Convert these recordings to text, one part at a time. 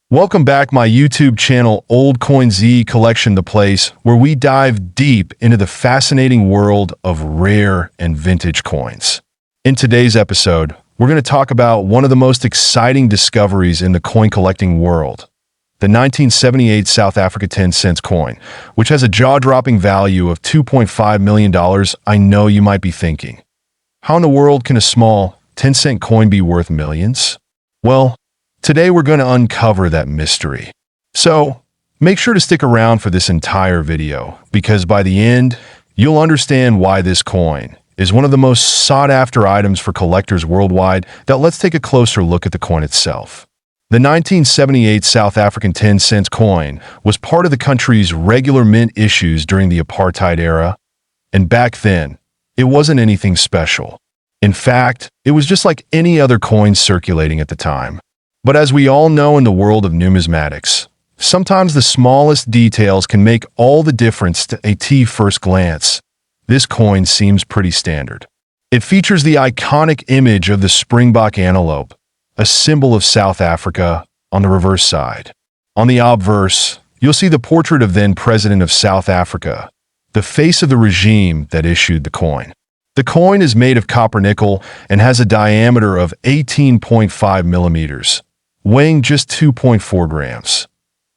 Welcome back my YouTube channel Old Coin Zee Collection, the place where we dive deep into the fascinating world of rare and vintage coins. In today's episode, we're going to talk about one of the most exciting discoveries in the coin collecting world, the 1978 South Africa 10-cent coin, which has a jaw-dropping value of $2.5 million. I know you might be thinking, how in the world can a small 10-cent coin be worth millions? Well, today we're going to uncover that mystery. So, make sure to stick around for this entire video, because by the end, you'll understand why this coin is one of the most sought-after items for collectors worldwide. Now let's take a closer look at the coin itself. The 1978 South African 10-cent coin was part of the country's regular mint issues during the apartheid era, and back then, it wasn't anything special. In fact, it was just like any other coin circulating at the time. But as we all know in the world of numismatics, sometimes the smallest details can make all the difference to at first glance. This coin seems pretty standard. It features the iconic image of the springbok antelope, a symbol of South Africa, on the reverse side. On the obverse, you'll see the portrait of then President of South Africa, the face of the regime that issued the coin. The coin is made of copper nickel and has a diameter of 18.5 millimeters. Weighing just 2.4 grams.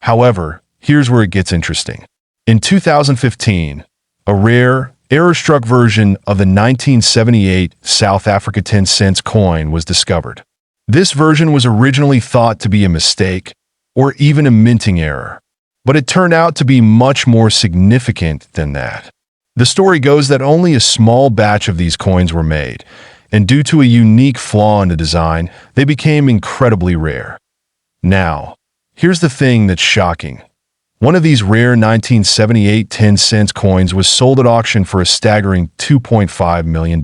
However, here's where it gets interesting. In 2015, a rare, error-struck version of the 1978 South Africa 10-cent coin was discovered. This version was originally thought to be a mistake, or even a minting error, but it turned out to be much more significant than that. The story goes that only a small batch of these coins were made, and due to a unique flaw in the design, they became incredibly rare. Now, here's the thing that's shocking. One of these rare 1978 10-cent coins was sold at auction for a staggering $2.5 million.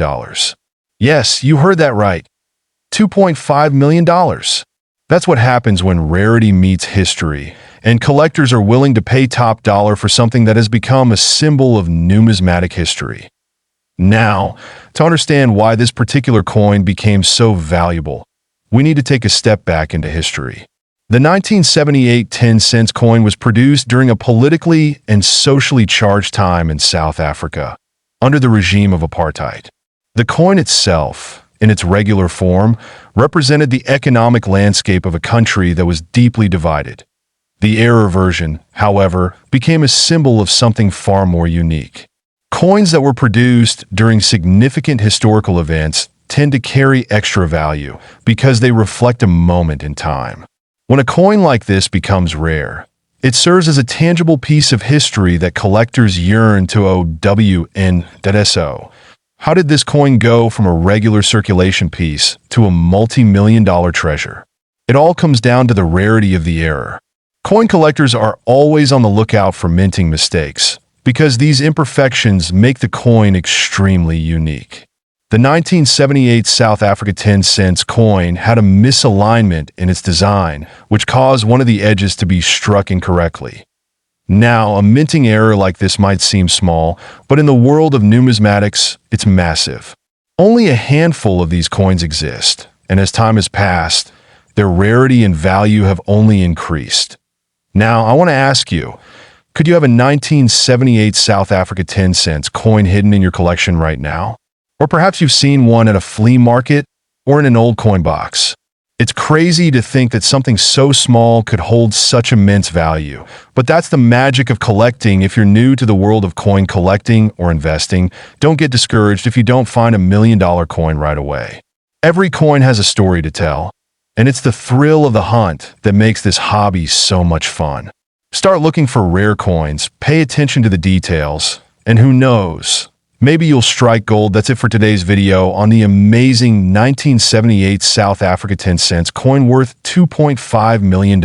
Yes, you heard that right. $2.5 million. That's what happens when rarity meets history, and collectors are willing to pay top dollar for something that has become a symbol of numismatic history. Now, to understand why this particular coin became so valuable, we need to take a step back into history. The 1978 10-cent coin was produced during a politically and socially charged time in South Africa, under the regime of apartheid. The coin itself, in its regular form, represented the economic landscape of a country that was deeply divided. The error version, however, became a symbol of something far more unique. Coins that were produced during significant historical events tend to carry extra value because they reflect a moment in time. When a coin like this becomes rare, it serves as a tangible piece of history that collectors yearn to own. How did this coin go from a regular circulation piece to a multi-million-dollar treasure? It all comes down to the rarity of the error. Coin collectors are always on the lookout for minting mistakes, because these imperfections make the coin extremely unique. The 1978 South Africa 10-cent coin had a misalignment in its design, which caused one of the edges to be struck incorrectly. Now, a minting error like this might seem small, but in the world of numismatics, it's massive. Only a handful of these coins exist, and as time has passed, their rarity and value have only increased. Now, I want to ask you, could you have a 1978 South Africa 10-cent coin hidden in your collection right now? Or perhaps you've seen one at a flea market or in an old coin box. It's crazy to think that something so small could hold such immense value, but that's the magic of collecting. If you're new to the world of coin collecting or investing, don't get discouraged if you don't find $1 million coin right away. Every coin has a story to tell, and it's the thrill of the hunt that makes this hobby so much fun. Start looking for rare coins, pay attention to the details, and who knows, maybe you'll strike gold. That's it for today's video on the amazing 1978 South Africa 10-cent coin worth $2.5 million.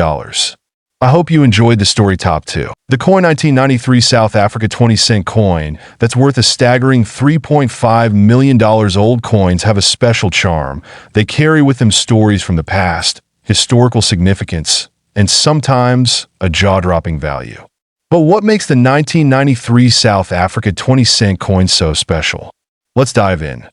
I hope you enjoyed the story top 2. The coin 1993 South Africa 20-cent coin that's worth a staggering $3.5 million. Old coins have a special charm. They carry with them stories from the past, historical significance, and sometimes a jaw-dropping value. But what makes the 1993 South Africa 20-cent coin so special? Let's dive in.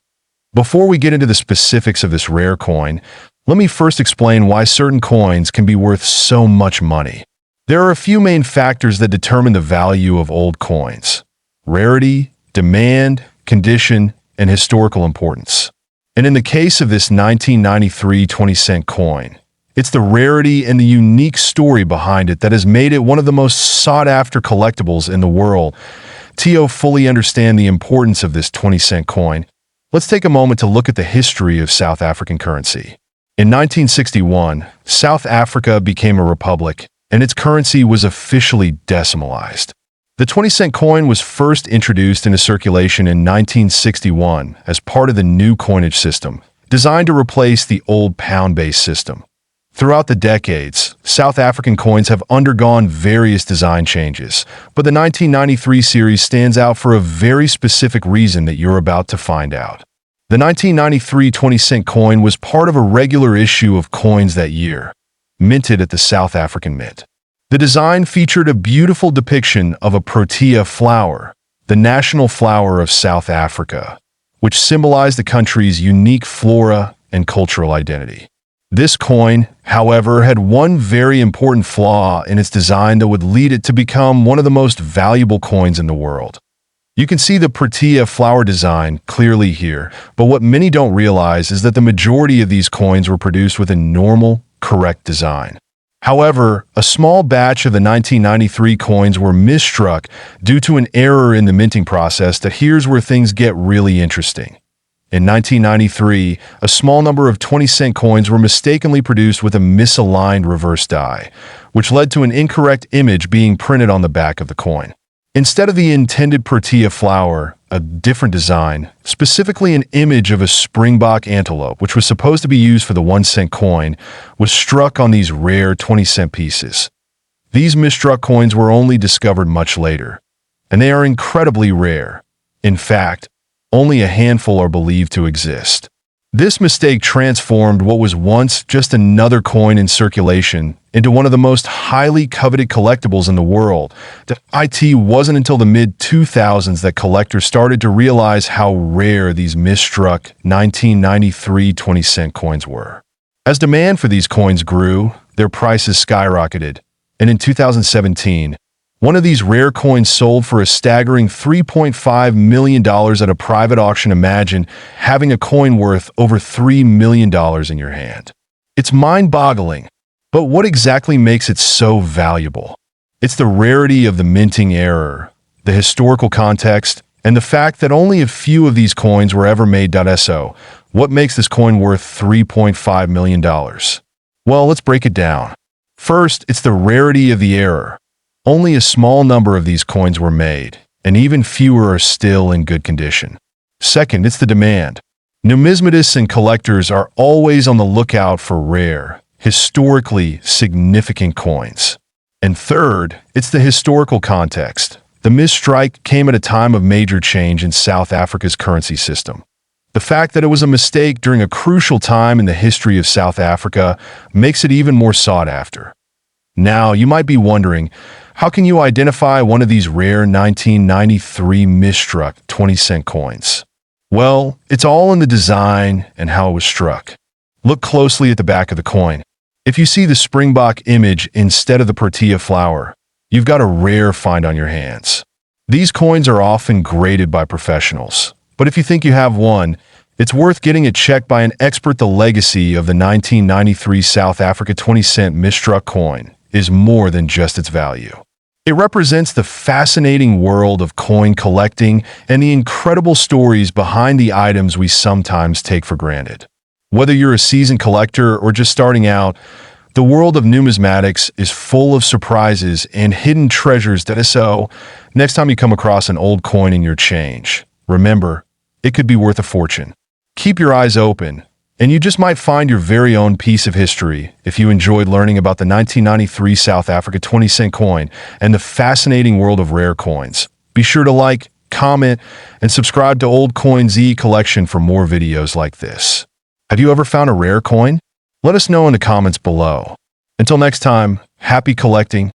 Before we get into the specifics of this rare coin, Let me first explain why certain coins can be worth so much money. There are a few main factors that determine the value of old coins: rarity, demand, condition, and historical importance. And in the case of this 1993 20-cent coin, it's the rarity and the unique story behind it that has made it one of the most sought-after collectibles in the world. To fully understand the importance of this 20-cent coin, let's take a moment to look at the history of South African currency. In 1961, South Africa became a republic, and its currency was officially decimalized. The 20-cent coin was first introduced into circulation in 1961 as part of the new coinage system, designed to replace the old pound-based system. Throughout the decades, South African coins have undergone various design changes, but the 1993 series stands out for a very specific reason that you're about to find out. The 1993 20-cent coin was part of a regular issue of coins that year, minted at the South African Mint. The design featured a beautiful depiction of a protea flower, the national flower of South Africa, which symbolized the country's unique flora and cultural identity. This coin, however, had one very important flaw in its design that would lead it to become one of the most valuable coins in the world. You can see the protea flower design clearly here, but what many don't realize is that the majority of these coins were produced with a normal, correct design. However, a small batch of the 1993 coins were misstruck due to an error in the minting process. Here's where things get really interesting. In 1993, a small number of 20-cent coins were mistakenly produced with a misaligned reverse die, which led to an incorrect image being printed on the back of the coin. Instead of the intended protea flower, a different design, specifically an image of a springbok antelope, which was supposed to be used for the 1-cent coin, was struck on these rare 20-cent pieces. These misstruck coins were only discovered much later, and they are incredibly rare. In fact, only a handful are believed to exist. This mistake transformed what was once just another coin in circulation into one of the most highly coveted collectibles in the world. It wasn't until the mid-2000s that collectors started to realize how rare these misstruck 1993 20-cent coins were. As demand for these coins grew, their prices skyrocketed, and in 2017, one of these rare coins sold for a staggering $3.5 million at a private auction. Imagine having a coin worth over $3 million in your hand. It's mind-boggling, but what exactly makes it so valuable? It's the rarity of the minting error, the historical context, and the fact that only a few of these coins were ever made. So, what makes this coin worth $3.5 million? Well, let's break it down. First, it's the rarity of the error. Only a small number of these coins were made, and even fewer are still in good condition. Second, it's the demand. Numismatists and collectors are always on the lookout for rare, historically significant coins. And third, it's the historical context. The misstrike came at a time of major change in South Africa's currency system. The fact that it was a mistake during a crucial time in the history of South Africa makes it even more sought after. Now, you might be wondering, how can you identify one of these rare 1993 misstruck 20-cent coins? Well, it's all in the design and how it was struck. Look closely at the back of the coin. If you see the springbok image instead of the protea flower, you've got a rare find on your hands. These coins are often graded by professionals, but if you think you have one, it's worth getting it checked by an expert. The legacy of the 1993 South Africa 20-cent misstruck coin is more than just its value. It represents the fascinating world of coin collecting and the incredible stories behind the items we sometimes take for granted. Whether you're a seasoned collector or just starting out, the world of numismatics is full of surprises and hidden treasures. So, next time you come across an old coin in your change, remember, it could be worth a fortune. Keep your eyes open, and you just might find your very own piece of history. If you enjoyed learning about the 1993 South Africa 20-cent coin and the fascinating world of rare coins, be sure to like, comment, and subscribe to Old Coin Zee collection for more videos like this. Have you ever found a rare coin? Let us know in the comments below. Until next time, happy collecting.